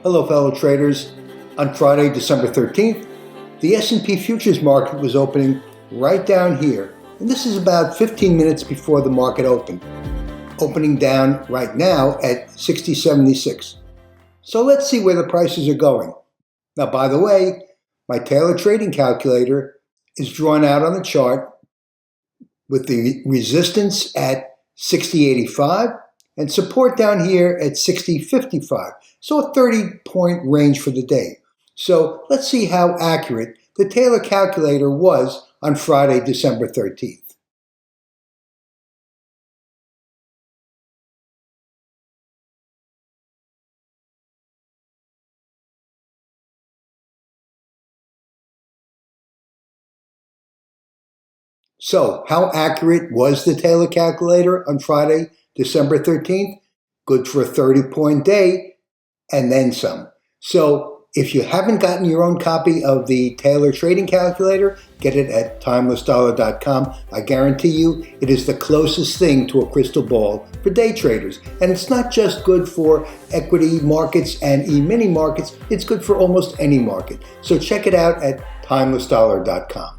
Hello fellow traders. On Friday, December 13th, the S&P futures market was opening right down here. And this is about 15 minutes before the market opened. Opening down right now at 60.76. So let's see where the prices are going. Now, by the way, my Taylor trading calculator is drawn out on the chart with the resistance at 60.85 and support down here at 60.55. So a 30-point range for the day. So let's see how accurate the Taylor calculator was on Friday, December 13th. So how accurate was the Taylor calculator on Friday, December 13th? Good for a 30-point day and then some. So if you haven't gotten your own copy of the Taylor trading calculator, get it at timelessdollar.com. I guarantee you it is the closest thing to a crystal ball for day traders. And it's not just good for equity markets and E-mini markets, it's good for almost any market. So check it out at timelessdollar.com.